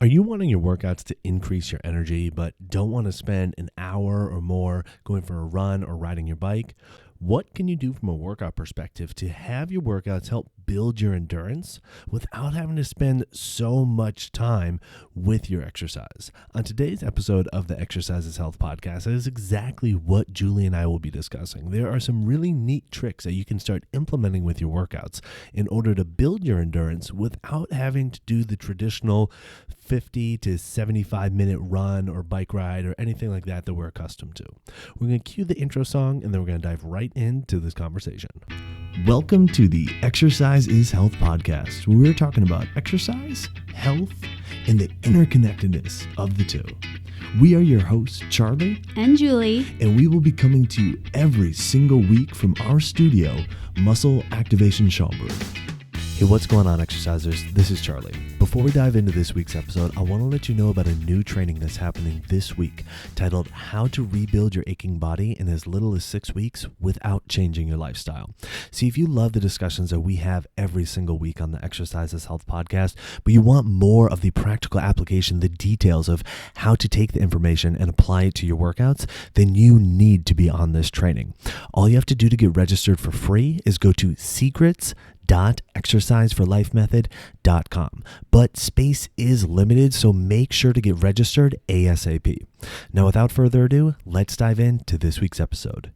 Are you wanting your workouts to increase your energy, but don't want to spend an hour or more going for a run or riding your bike? What can you do from a workout perspective to have your workouts help build your endurance without having to spend so much time with your exercise? On today's episode of the Exercise is Health podcast, that is exactly what Julie and I will be discussing. There are some really neat tricks that you can start implementing with your workouts in order to build your endurance without having to do the traditional 50 to 75 minute run or bike ride or anything like that we're accustomed to. We're going to cue the intro song and then we're going to dive right into this conversation. Welcome to the Exercise is Health podcast, where we're talking about exercise, health, and the interconnectedness of the two. We are your hosts, Charlie and Julie, and we will be coming to you every single week from our studio, Muscle Activation Schaumburg. Hey, what's going on, exercisers? This is Charlie. Before we dive into this week's episode, I want to let you know about a new training that's happening this week titled How to Rebuild Your Aching Body in as little as 6 weeks without changing your lifestyle. See, if you love the discussions that we have every single week on the Exercise is Health podcast, but you want more of the practical application, the details of how to take the information and apply it to your workouts, then you need to be on this training. All you have to do to get registered for free is go to secrets.exerciseforlifemethod.com. But space is limited, so make sure to get registered ASAP. Now, without further ado, let's dive into this week's episode.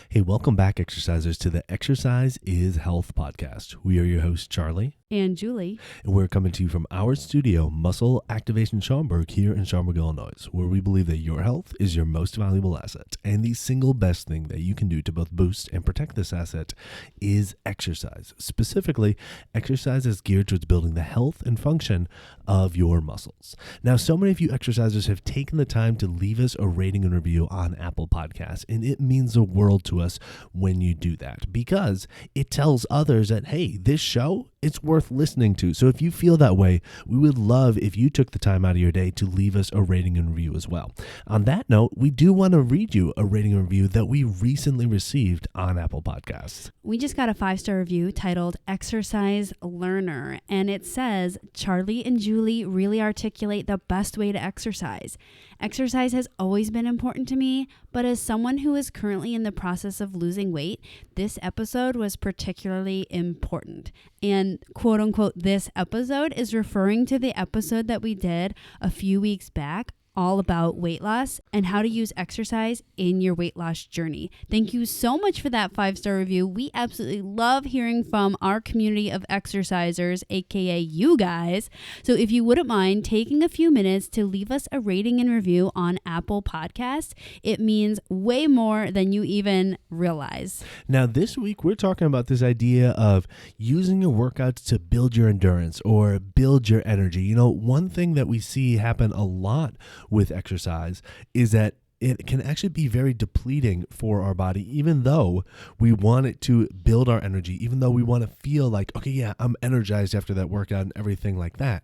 Hey, welcome back, exercisers, to the Exercise is Health podcast. We are your hosts, Charlie and Julie, and we're coming to you from our studio, Muscle Activation Schaumburg, here in Schaumburg, Illinois, where we believe that your health is your most valuable asset, and the single best thing that you can do to both boost and protect this asset is exercise. Specifically, exercise is geared towards building the health and function of your muscles. Now, so many of you exercisers have taken the time to leave us a rating and review on Apple Podcasts, and it means the world to us when you do that, because it tells others that, hey, this show, it's worth listening to. So if you feel that way, we would love if you took the time out of your day to leave us a rating and review as well. On that note, we do want to read you a rating and review that we recently received on Apple Podcasts. We just got a 5-star review titled Exercise Learner, and it says, Charlie and Julie really articulate the best way to exercise. Exercise has always been important to me, but as someone who is currently in the process of losing weight, this episode was particularly important. And quote unquote, this episode is referring to the episode that we did a few weeks back all about weight loss and how to use exercise in your weight loss journey. Thank you so much for that 5-star review. We absolutely love hearing from our community of exercisers, aka you guys. So if you wouldn't mind taking a few minutes to leave us a rating and review on Apple Podcasts, it means way more than you even realize. Now, this week, we're talking about this idea of using your workouts to build your endurance or build your energy. You know, one thing that we see happen a lot with exercise is that it can actually be very depleting for our body, even though we want it to build our energy, even though we want to feel like, okay, yeah, I'm energized after that workout and everything like that.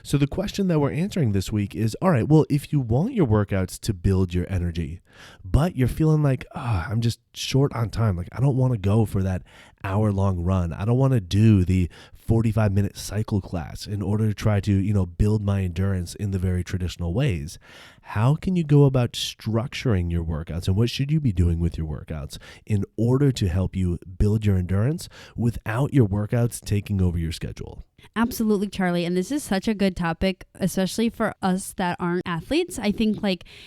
So the question that we're answering this week is, all right, well, if you want your workouts to build your energy, but you're feeling like, I'm just short on time. Like, I don't want to go for that hour-long run. I don't want to do the 45-minute cycle class in order to try to, build my endurance in the very traditional ways. How can you go about structuring your workouts, and what should you be doing with your workouts in order to help you build your endurance without your workouts taking over your schedule? Absolutely, Charlie. And this is such a good topic, especially for us that aren't athletes. I think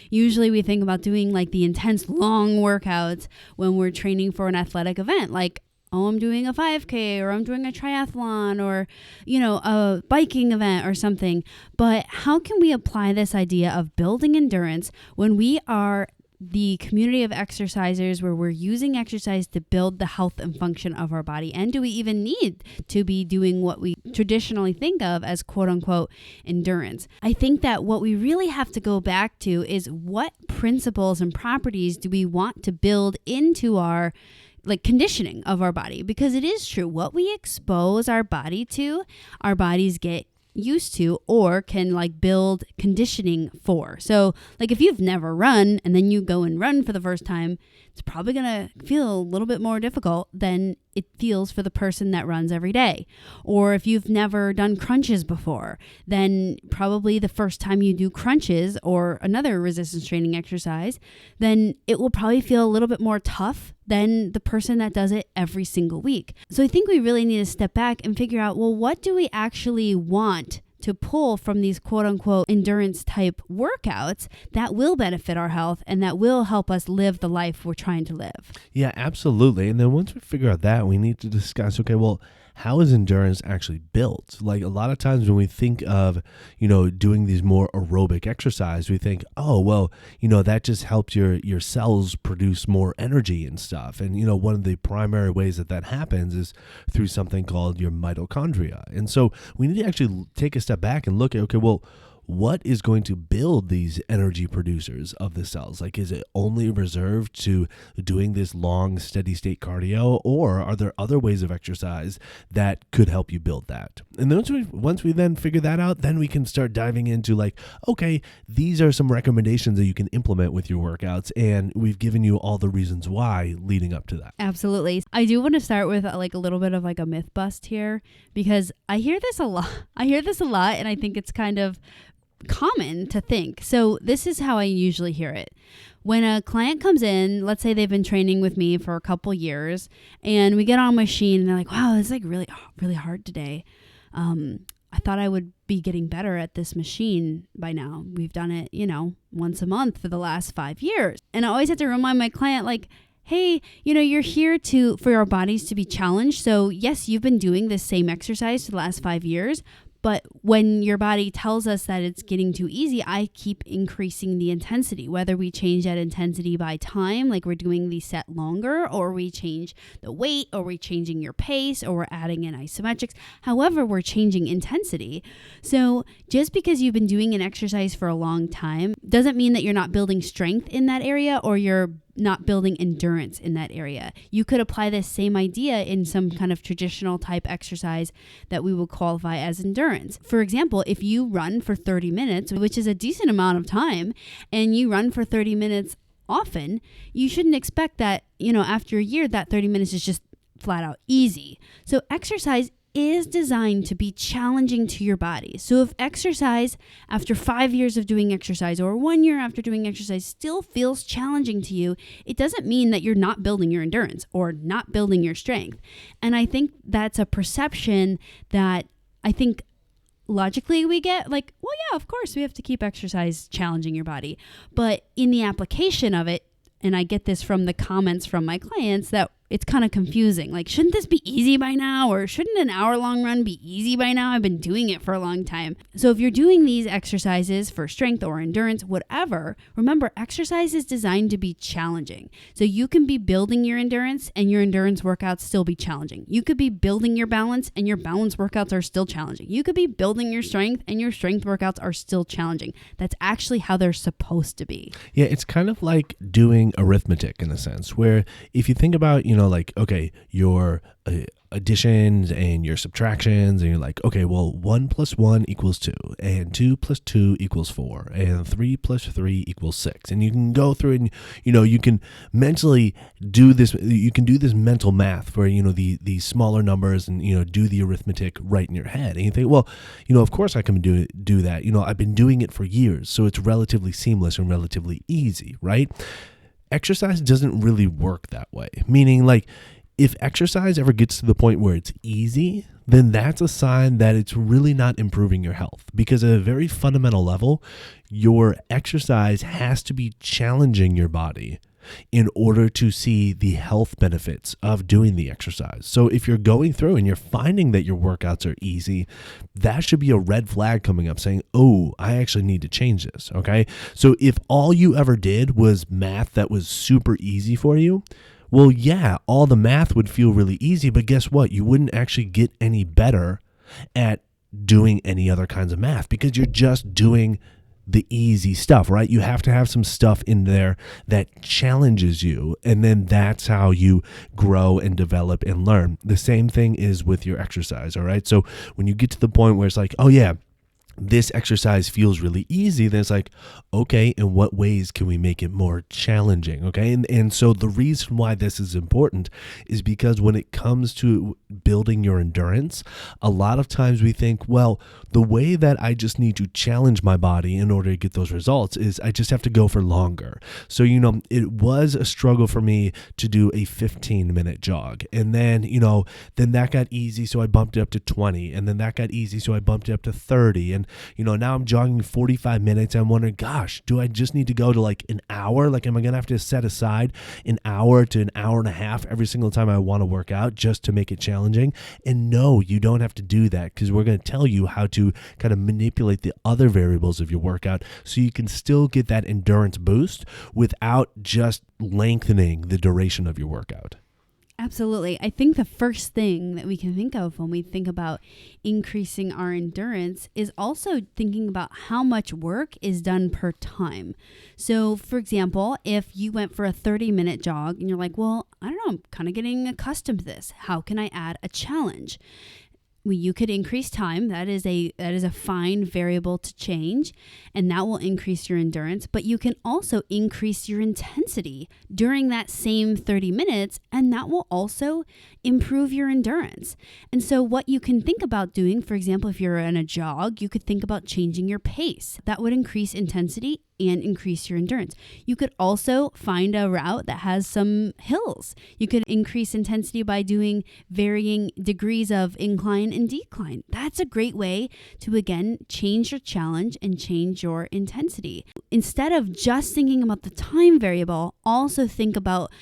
usually we think about doing the intense long workouts when we're training for an athletic event, I'm doing a 5K or I'm doing a triathlon or, a biking event or something. But how can we apply this idea of building endurance when we are the community of exercisers where we're using exercise to build the health and function of our body? And do we even need to be doing what we traditionally think of as quote unquote endurance? I think that what we really have to go back to is what principles and properties do we want to build into our conditioning of our body? Because it is true, what we expose our body to, our bodies get used to or can like build conditioning for. So like if you've never run and then you go and run for the first time, it's probably going to feel a little bit more difficult than it feels for the person that runs every day. Or if you've never done crunches before, then probably the first time you do crunches or another resistance training exercise, then it will probably feel a little bit more tough than the person that does it every single week. So I think we really need to step back and figure out, well, what do we actually want to pull from these quote unquote endurance type workouts that will benefit our health and that will help us live the life we're trying to live? Yeah, absolutely. And then once we figure out that, we need to discuss, okay, well, how is endurance actually built? Like a lot of times when we think of, doing these more aerobic exercise, we think, oh, well, that just helps your cells produce more energy and stuff. And, one of the primary ways that happens is through something called your mitochondria. And so we need to actually take a step back and look at, okay, well, what is going to build these energy producers of the cells? Like, is it only reserved to doing this long, steady state cardio, or are there other ways of exercise that could help you build that? And then once we then figure that out, then we can start diving into like, okay, these are some recommendations that you can implement with your workouts, and we've given you all the reasons why leading up to that. Absolutely. I do want to start with like a little bit of like a myth bust here, because I hear this a lot. And I think it's kind of common to think. So this is how I usually hear it. When a client comes in, let's say they've been training with me for a couple years, and we get on a machine and they're like, wow, it's like really, really hard today. I thought I would be getting better at this machine by now. We've done it, once a month for the last 5 years. And I always have to remind my client, like, hey, you're here for our bodies to be challenged. So yes, you've been doing this same exercise for the last 5 years, but when your body tells us that it's getting too easy, I keep increasing the intensity, whether we change that intensity by time, like we're doing the set longer, or we change the weight, or we're changing your pace, or we're adding in isometrics. However, we're changing intensity. So just because you've been doing an exercise for a long time doesn't mean that you're not building strength in that area, or you're not building endurance in that area. You could apply this same idea in some kind of traditional type exercise that we would qualify as endurance. For example, if you run for 30 minutes, which is a decent amount of time, and you run for 30 minutes often, you shouldn't expect that, after a year, that 30 minutes is just flat out easy. So exercise is designed to be challenging to your body. So if exercise after 5 years of doing exercise or 1 year after doing exercise still feels challenging to you, it doesn't mean that you're not building your endurance or not building your strength. And I think that's a perception that I think logically we get, like, well, yeah, of course we have to keep exercise challenging your body. But in the application of it, and I get this from the comments from my clients, that it's kind of confusing. Like, shouldn't this be easy by now? Or shouldn't an hour-long run be easy by now? I've been doing it for a long time. So if you're doing these exercises for strength or endurance, whatever, remember, exercise is designed to be challenging. So you can be building your endurance and your endurance workouts still be challenging. You could be building your balance and your balance workouts are still challenging. You could be building your strength and your strength workouts are still challenging. That's actually how they're supposed to be. Yeah, it's kind of like doing arithmetic in a sense, where if you think about, like, okay, your additions and your subtractions, and you're like, okay, well, 1 + 1 = 2, and 2 + 2 = 4, and 3 + 3 = 6. And you can go through and, you can mentally do this. You can do this mental math for, the smaller numbers and, do the arithmetic right in your head. And you think, well, of course I can do that. I've been doing it for years, so it's relatively seamless and relatively easy, right? Exercise doesn't really work that way. Meaning, like, if exercise ever gets to the point where it's easy, then that's a sign that it's really not improving your health. Because at a very fundamental level, your exercise has to be challenging your body in order to see the health benefits of doing the exercise. So if you're going through and you're finding that your workouts are easy, that should be a red flag coming up saying, oh, I actually need to change this, okay? So if all you ever did was math that was super easy for you, well, yeah, all the math would feel really easy, but guess what? You wouldn't actually get any better at doing any other kinds of math because you're just doing the easy stuff, right? You have to have some stuff in there that challenges you, and then that's how you grow and develop and learn. The same thing is with your exercise, all right? So when you get to the point where it's like, oh yeah, this exercise feels really easy, then it's like, okay, in what ways can we make it more challenging? Okay. And so the reason why this is important is because when it comes to building your endurance, a lot of times we think, well, the way that I just need to challenge my body in order to get those results is I just have to go for longer. So, it was a struggle for me to do a 15-minute jog. And then, then that got easy. So I bumped it up to 20. And then that got easy. So I bumped it up to 30. And now I'm jogging 45 minutes. I'm wondering, gosh, do I just need to go to like an hour? Like, am I going to have to set aside an hour to an hour and a half every single time I want to work out just to make it challenging? And no, you don't have to do that, because we're going to tell you how to kind of manipulate the other variables of your workout so you can still get that endurance boost without just lengthening the duration of your workout. Absolutely. I think the first thing that we can think of when we think about increasing our endurance is also thinking about how much work is done per time. So, for example, if you went for a 30-minute jog and you're like, well, I don't know, I'm kind of getting accustomed to this. How can I add a challenge? Well, you could increase time. That is a fine variable to change, and that will increase your endurance. But you can also increase your intensity during that same 30 minutes, and that will also improve your endurance. And so what you can think about doing, for example, if you're in a jog, you could think about changing your pace. That would increase intensity and increase your endurance. You could also find a route that has some hills. You could increase intensity by doing varying degrees of incline and decline. That's a great way to, again, change your challenge and change your intensity. Instead of just thinking about the time variable, also think about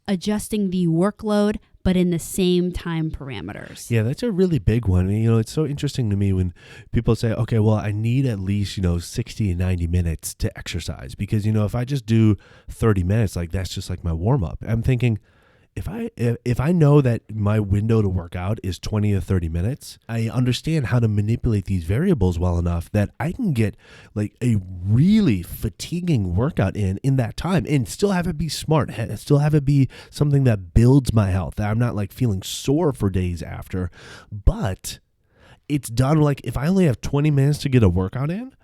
adjusting the workload, but in the same time parameters. Yeah, that's a really big one. And, it's so interesting to me when people say, okay, well, I need at least, 60 and 90 minutes to exercise, because, if I just do 30 minutes, like that's just like my warm up. I'm thinking, if I know that my window to work out is 20 to 30 minutes, I understand how to manipulate these variables well enough that I can get like a really fatiguing workout in that time and still have it be smart, still have it be something that builds my health, that I'm not like feeling sore for days after, but it's done. Like if I only have 20 minutes to get a workout in,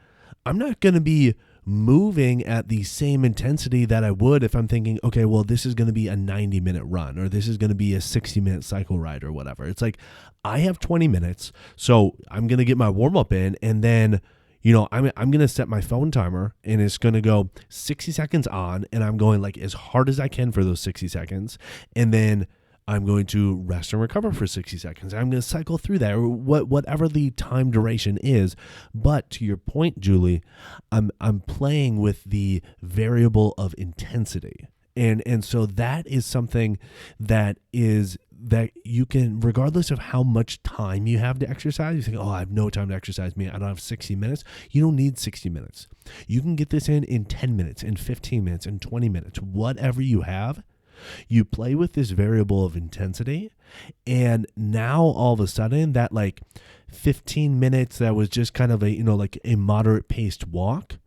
I'm not going to be moving at the same intensity that I would if I'm thinking, okay, well, this is going to be a 90-minute run, or this is going to be a 60-minute cycle ride or whatever. It's like, I have 20 minutes, so I'm going to get my warm up in, and then, I'm going to set my phone timer, and it's going to go 60 seconds on, and I'm going like as hard as I can for those 60 seconds. And then I'm going to rest and recover for 60 seconds. I'm going to cycle through that, or whatever the time duration is. But to your point, Julie, I'm playing with the variable of intensity. And so that is something that you can, regardless of how much time you have to exercise, you think, oh, I have no time to exercise. I don't have 60 minutes. You don't need 60 minutes. You can get this in 10 minutes, in 15 minutes, in 20 minutes, whatever you have. You play with this variable of intensity, and now all of a sudden that like 15 minutes that was just kind of a, like a moderate paced walk,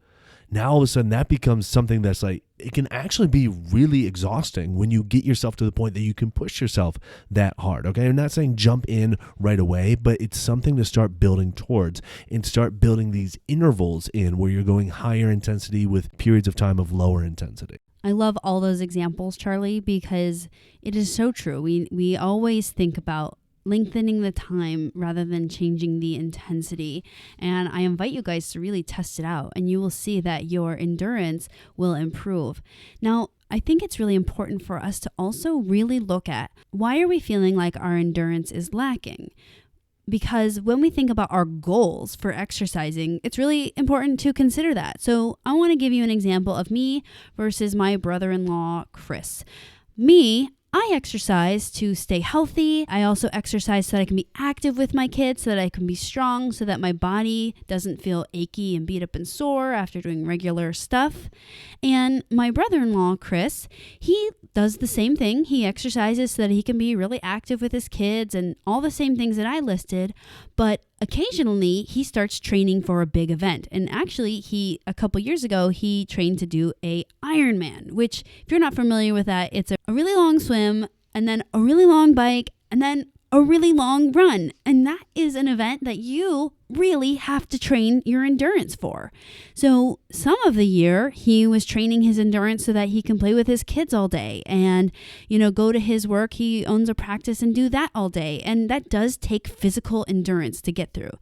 now all of a sudden that becomes something that's like, it can actually be really exhausting when you get yourself to the point that you can push yourself that hard. Okay. I'm not saying jump in right away, but it's something to start building towards and start building these intervals in where you're going higher intensity with periods of time of lower intensity. I love all those examples, Charlie, because it is so true. We always think about lengthening the time rather than changing the intensity. And I invite you guys to really test it out, and you will see that your endurance will improve. Now, I think it's really important for us to also really look at, why are we feeling like our endurance is lacking? Because when we think about our goals for exercising, it's really important to consider that. So I want to give you an example of me versus my brother-in-law, Chris. Me, I exercise to stay healthy. I also exercise so that I can be active with my kids, so that I can be strong, so that my body doesn't feel achy and beat up and sore after doing regular stuff. And my brother-in-law, Chris, he does the same thing. He exercises so that he can be really active with his kids and all the same things that I listed. But occasionally he starts training for a big event. And actually, a couple years ago, he trained to do a Ironman, which, if you're not familiar with that, it's a really long swim, and then a really long bike, and then a really long run. And that is an event that you really have to train your endurance for. So some of the year he was training his endurance so that he can play with his kids all day and, go to his work. He owns a practice and do that all day. And that does take physical endurance to get through.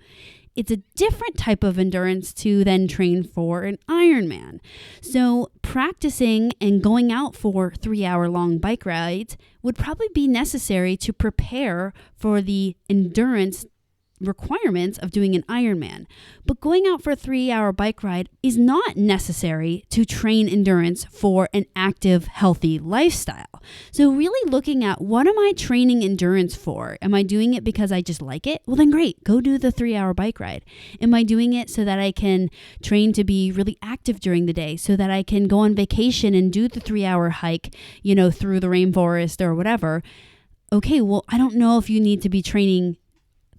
It's a different type of endurance to then train for an Ironman. So practicing and going out for 3-hour-long bike rides would probably be necessary to prepare for the endurance requirements of doing an Ironman. But going out for a 3-hour bike ride is not necessary to train endurance for an active, healthy lifestyle. So really looking at, what am I training endurance for? Am I doing it because I just like it? Well, then great, go do the 3-hour bike ride. Am I doing it so that I can train to be really active during the day, so that I can go on vacation and do the 3-hour hike, through the rainforest or whatever? Okay, well, I don't know if you need to be training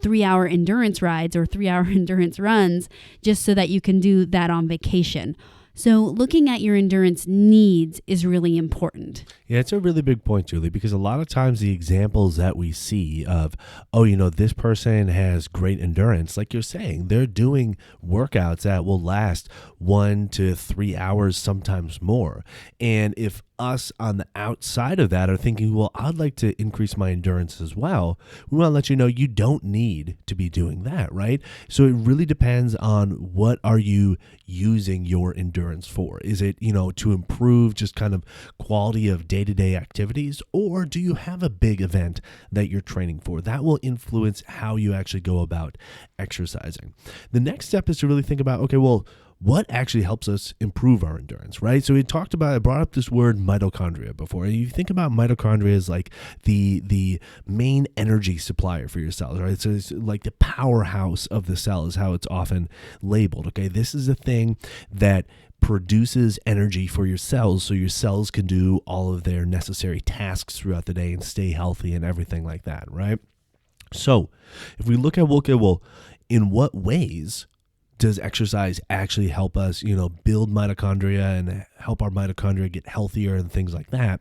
3-hour endurance rides or 3-hour endurance runs just so that you can do that on vacation. So looking at your endurance needs is really important. Yeah, it's a really big point, Julie, because a lot of times the examples that we see of, this person has great endurance, like you're saying, they're doing workouts that will last 1 to 3 hours, sometimes more. And if us on the outside of that are thinking, well, I'd like to increase my endurance as well, we want to let you know you don't need to be doing that, right? So it really depends on what are you using your endurance for. Is it, to improve just kind of quality of day-to-day activities, or do you have a big event that you're training for? That will influence how you actually go about exercising. The next step is to really think about, okay, well, what actually helps us improve our endurance, right? So I brought up this word mitochondria before. And you think about mitochondria as like the main energy supplier for your cells, right? So it's like the powerhouse of the cell is how it's often labeled, okay? This is a thing that produces energy for your cells so your cells can do all of their necessary tasks throughout the day and stay healthy and everything like that, right? So if we look at, in what ways does exercise actually help us, build mitochondria and help our mitochondria get healthier and things like that?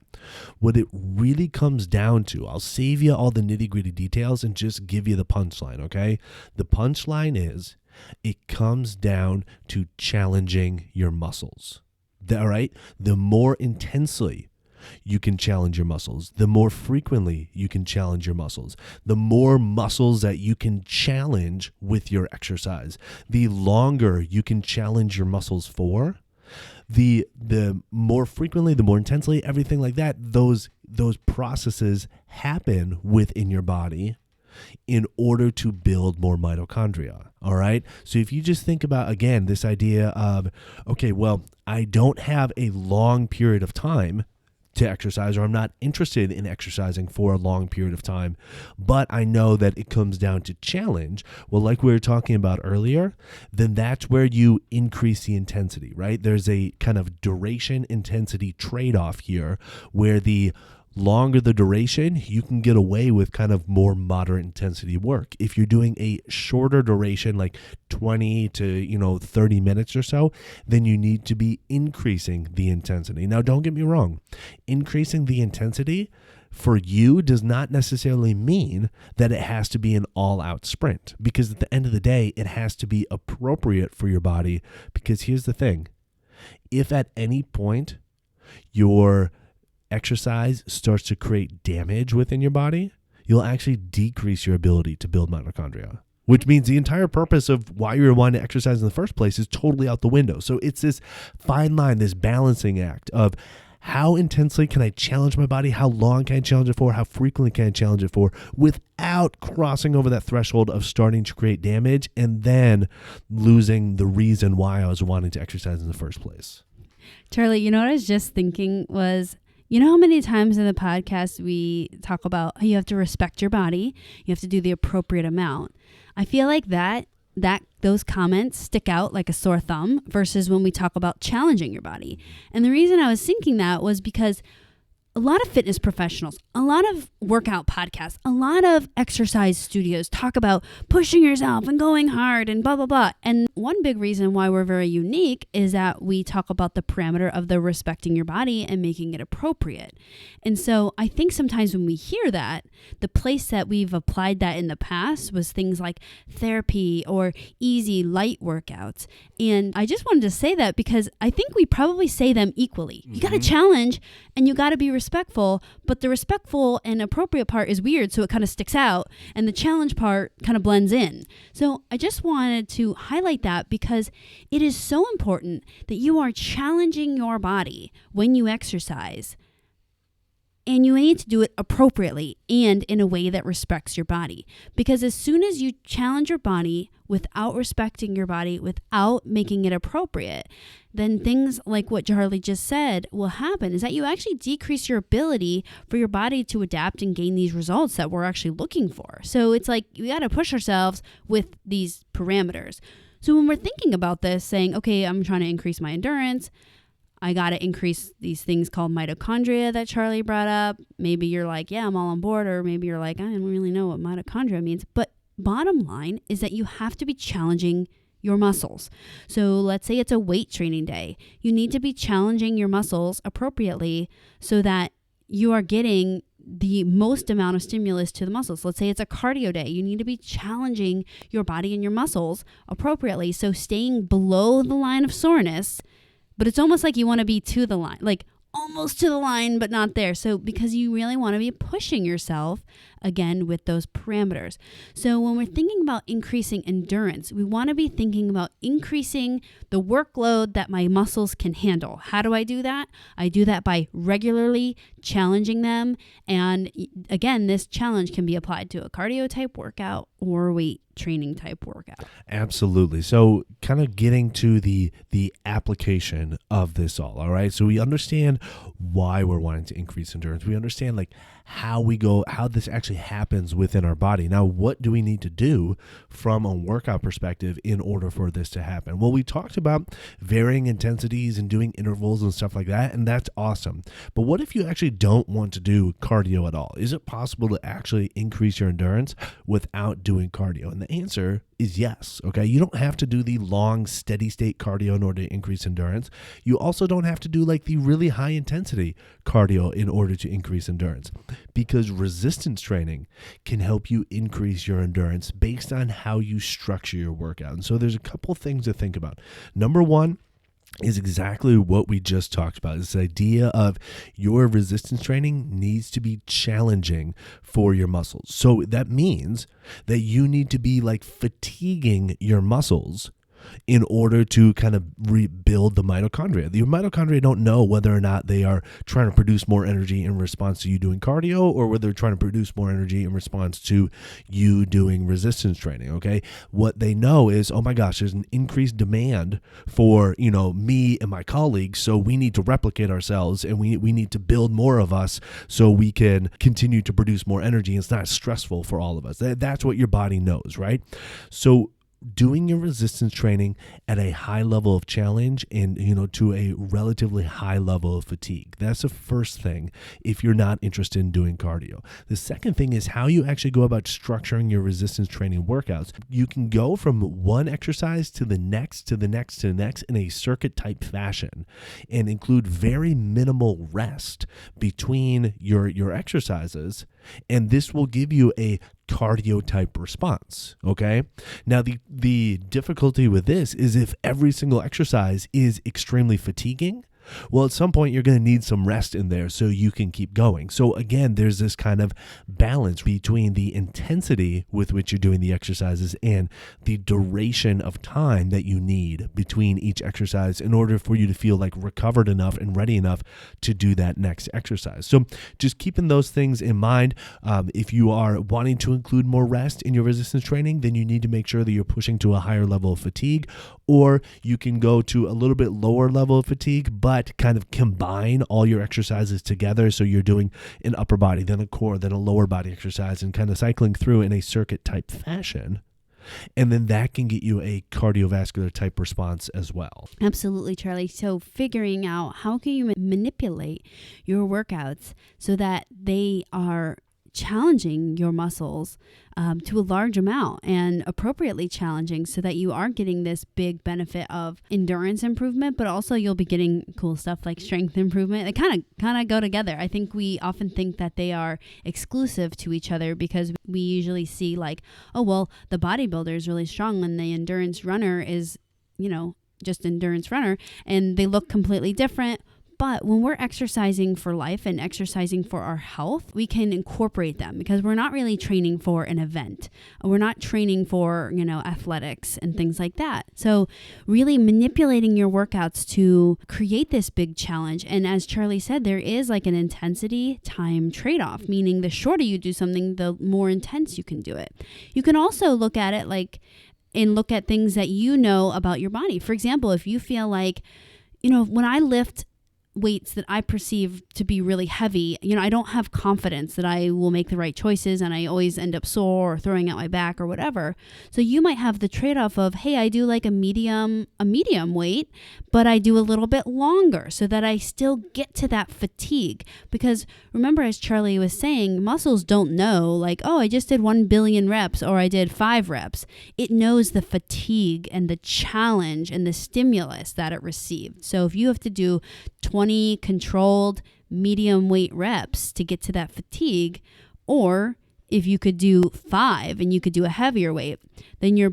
What it really comes down to, I'll save you all the nitty-gritty details and just give you the punchline, okay? The punchline is, it comes down to challenging your muscles. All right? The more intensely you can challenge your muscles, the more frequently you can challenge your muscles, the more muscles that you can challenge with your exercise, the longer you can challenge your muscles for, the more frequently, the more intensely, everything like that, those processes happen within your body in order to build more mitochondria. All right. So if you just think about, again, this idea of, okay, well, I don't have a long period of time to exercise, or I'm not interested in exercising for a long period of time, but I know that it comes down to challenge. Well, like we were talking about earlier, then that's where you increase the intensity, right? There's a kind of duration intensity trade-off here where the longer the duration, you can get away with kind of more moderate intensity work. If you're doing a shorter duration, like 20 to 30 minutes or so, then you need to be increasing the intensity. Now, don't get me wrong. Increasing the intensity for you does not necessarily mean that it has to be an all-out sprint, because at the end of the day, it has to be appropriate for your body. Because here's the thing. If at any point your exercise starts to create damage within your body, you'll actually decrease your ability to build mitochondria, which means the entire purpose of why you're wanting to exercise in the first place is totally out the window. So it's this fine line, this balancing act of how intensely can I challenge my body? How long can I challenge it for? How frequently can I challenge it for without crossing over that threshold of starting to create damage and then losing the reason why I was wanting to exercise in the first place? Charlie, what I was just thinking was, how many times in the podcast we talk about how you have to respect your body, you have to do the appropriate amount. I feel like those comments stick out like a sore thumb versus when we talk about challenging your body. And the reason I was thinking that was because a lot of fitness professionals, a lot of workout podcasts, a lot of exercise studios talk about pushing yourself and going hard and blah, blah, blah. And one big reason why we're very unique is that we talk about the parameter of the respecting your body and making it appropriate. And so I think sometimes when we hear that, the place that we've applied that in the past was things like therapy or easy, light workouts. And I just wanted to say that because I think we probably say them equally. You got to challenge and you got to be respectful, but the respectful and appropriate part is weird, so it kind of sticks out, and the challenge part kind of blends in. So I just wanted to highlight that because it is so important that you are challenging your body when you exercise. And you need to do it appropriately and in a way that respects your body. Because as soon as you challenge your body without respecting your body, without making it appropriate, then things like what Charlie just said will happen, is that you actually decrease your ability for your body to adapt and gain these results that we're actually looking for. So it's like we got to push ourselves with these parameters. So when we're thinking about this, saying, okay, I'm trying to increase my endurance, I got to increase these things called mitochondria that Charlie brought up. Maybe you're like, yeah, I'm all on board. Or maybe you're like, I don't really know what mitochondria means. But bottom line is that you have to be challenging your muscles. So let's say it's a weight training day. You need to be challenging your muscles appropriately so that you are getting the most amount of stimulus to the muscles. Let's say it's a cardio day. You need to be challenging your body and your muscles appropriately. So staying below the line of soreness, but it's almost like you want to be to the line, like almost to the line, but not there. So because you really want to be pushing yourself again with those parameters. So when we're thinking about increasing endurance, we want to be thinking about increasing the workload that my muscles can handle. How do I do that? I do that by regularly challenging them. And again, this challenge can be applied to a cardio type workout or weight training type workout. Absolutely. So kind of getting to the application of this all right? So we understand why we're wanting to increase endurance. We understand like how this actually happens within our body. Now, what do we need to do from a workout perspective in order for this to happen? Well, we talked about varying intensities and doing intervals and stuff like that, and that's awesome. But what if you actually don't want to do cardio at all? Is it possible to actually increase your endurance without doing cardio? And the answer is yes. Okay. You don't have to do the long steady state cardio in order to increase endurance. You also don't have to do like the really high intensity cardio in order to increase endurance, because resistance training can help you increase your endurance based on how you structure your workout. And so there's a couple things to think about. Number one is exactly what we just talked about. This idea of your resistance training needs to be challenging for your muscles. So that means that you need to be like fatiguing your muscles in order to kind of rebuild the mitochondria. The mitochondria don't know whether or not they are trying to produce more energy in response to you doing cardio or whether they're trying to produce more energy in response to you doing resistance training, okay? What they know is, oh my gosh, there's an increased demand for, me and my colleagues, so we need to replicate ourselves and we need to build more of us so we can continue to produce more energy. It's not stressful for all of us. That's what your body knows, right? So doing your resistance training at a high level of challenge and, to a relatively high level of fatigue. That's the first thing if you're not interested in doing cardio. The second thing is how you actually go about structuring your resistance training workouts. You can go from one exercise to the next, to the next, to the next in a circuit type fashion and include very minimal rest between your exercises. And this will give you a cardio type response. Okay. Now the difficulty with this is if every single exercise is extremely fatiguing, well, at some point you're going to need some rest in there so you can keep going. So again, there's this kind of balance between the intensity with which you're doing the exercises and the duration of time that you need between each exercise in order for you to feel like recovered enough and ready enough to do that next exercise. So just keeping those things in mind. If you are wanting to include more rest in your resistance training, then you need to make sure that you're pushing to a higher level of fatigue, or you can go to a little bit lower level of fatigue, but kind of combine all your exercises together. So you're doing an upper body, then a core, then a lower body exercise, and kind of cycling through in a circuit type fashion. And then that can get you a cardiovascular type response as well. Absolutely, Charlie. So figuring out how can you manipulate your workouts so that they are challenging your muscles to a large amount and appropriately challenging so that you are getting this big benefit of endurance improvement, but also you'll be getting cool stuff like strength improvement. They kind of go together. I think we often think that they are exclusive to each other because we usually see like, oh, well, the bodybuilder is really strong and the endurance runner is, just endurance runner, and they look completely different. But when we're exercising for life and exercising for our health, we can incorporate them because we're not really training for an event. We're not training for, athletics and things like that. So really manipulating your workouts to create this big challenge. And as Charlie said, there is like an intensity time trade-off, meaning the shorter you do something, the more intense you can do it. You can also look at it and look at things that you know about your body. For example, if you feel like, when I lift weights that I perceive to be really heavy, I don't have confidence that I will make the right choices and I always end up sore or throwing out my back or whatever. So you might have the trade-off of, hey, I do like a medium weight, but I do a little bit longer so that I still get to that fatigue. Because remember, as Charlie was saying, muscles don't know like, oh, I just did 1 billion reps or I did 5 reps. It knows the fatigue and the challenge and the stimulus that it received. So if you have to do 20 controlled medium weight reps to get to that fatigue, or if you could do 5 and you could do a heavier weight, then your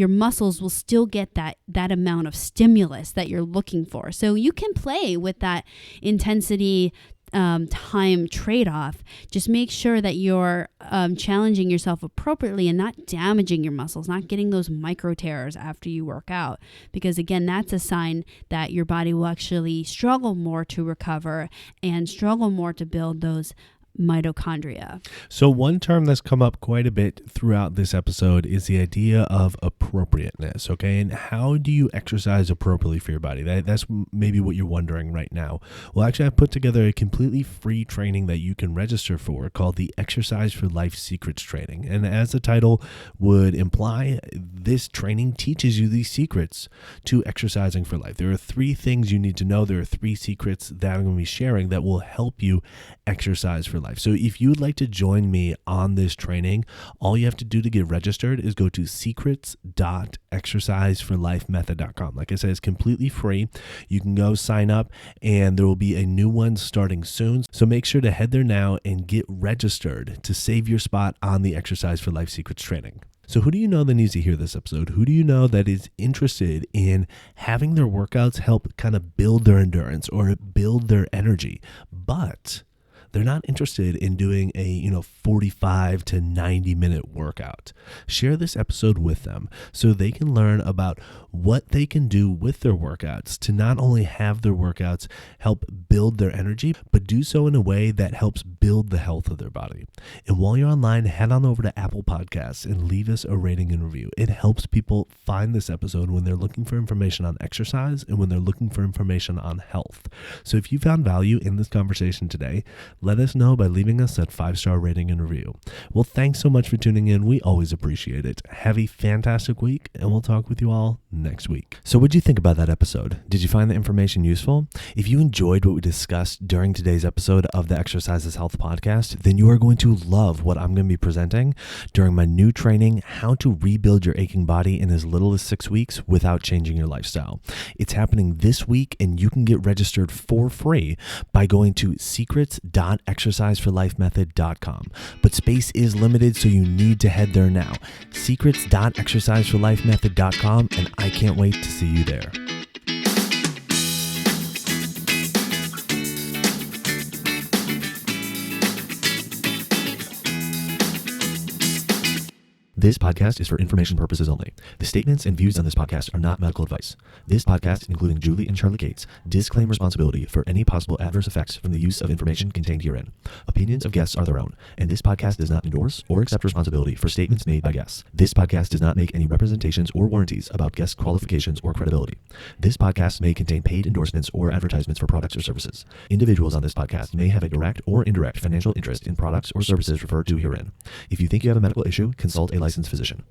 muscles will still get that amount of stimulus that you're looking for. So you can play with that intensity time trade-off. Just make sure that you're challenging yourself appropriately and not damaging your muscles, not getting those micro tears after you work out. Because again, that's a sign that your body will actually struggle more to recover and struggle more to build those mitochondria. So one term that's come up quite a bit throughout this episode is the idea of appropriateness, okay? And how do you exercise appropriately for your body? That's maybe what you're wondering right now. Well, actually, I put together a completely free training that you can register for called the Exercise for Life Secrets Training. And as the title would imply, this training teaches you these secrets to exercising for life. There are 3 things you need to know. There are 3 secrets that I'm going to be sharing that will help you exercise for life. So if you would like to join me on this training, all you have to do to get registered is go to secrets.exerciseforlifemethod.com. Like I said, it's completely free. You can go sign up and there will be a new one starting soon. So make sure to head there now and get registered to save your spot on the Exercise for Life Secrets training. So who do you know that needs to hear this episode? Who do you know that is interested in having their workouts help kind of build their endurance or build their energy, but they're not interested in doing a 45 to 90 minute workout? Share this episode with them so they can learn about what they can do with their workouts to not only have their workouts help build their energy, but do so in a way that helps build the health of their body. And while you're online, head on over to Apple Podcasts and leave us a rating and review. It helps people find this episode when they're looking for information on exercise and when they're looking for information on health. So if you found value in this conversation today, let us know by leaving us that 5-star rating and review. Well, thanks so much for tuning in. We always appreciate it. Have a fantastic week, and we'll talk with you all next week. So what'd you think about that episode? Did you find the information useful? If you enjoyed what we discussed during today's episode of the Exercise is Health podcast, then you are going to love what I'm going to be presenting during my new training, How to Rebuild Your Aching Body in as little as 6 weeks without changing your lifestyle. It's happening this week, and you can get registered for free by going to secrets.exerciseforlifemethod.com. But space is limited, so you need to head there now. secrets.exerciseforlifemethod.com, and I can't wait to see you there. This podcast is for information purposes only. The statements and views on this podcast are not medical advice. This podcast, including Julie and Charlie Cates, disclaim responsibility for any possible adverse effects from the use of information contained herein. Opinions of guests are their own, and this podcast does not endorse or accept responsibility for statements made by guests. This podcast does not make any representations or warranties about guest qualifications or credibility. This podcast may contain paid endorsements or advertisements for products or services. Individuals on this podcast may have a direct or indirect financial interest in products or services referred to herein. If you think you have a medical issue, consult a licensed physician.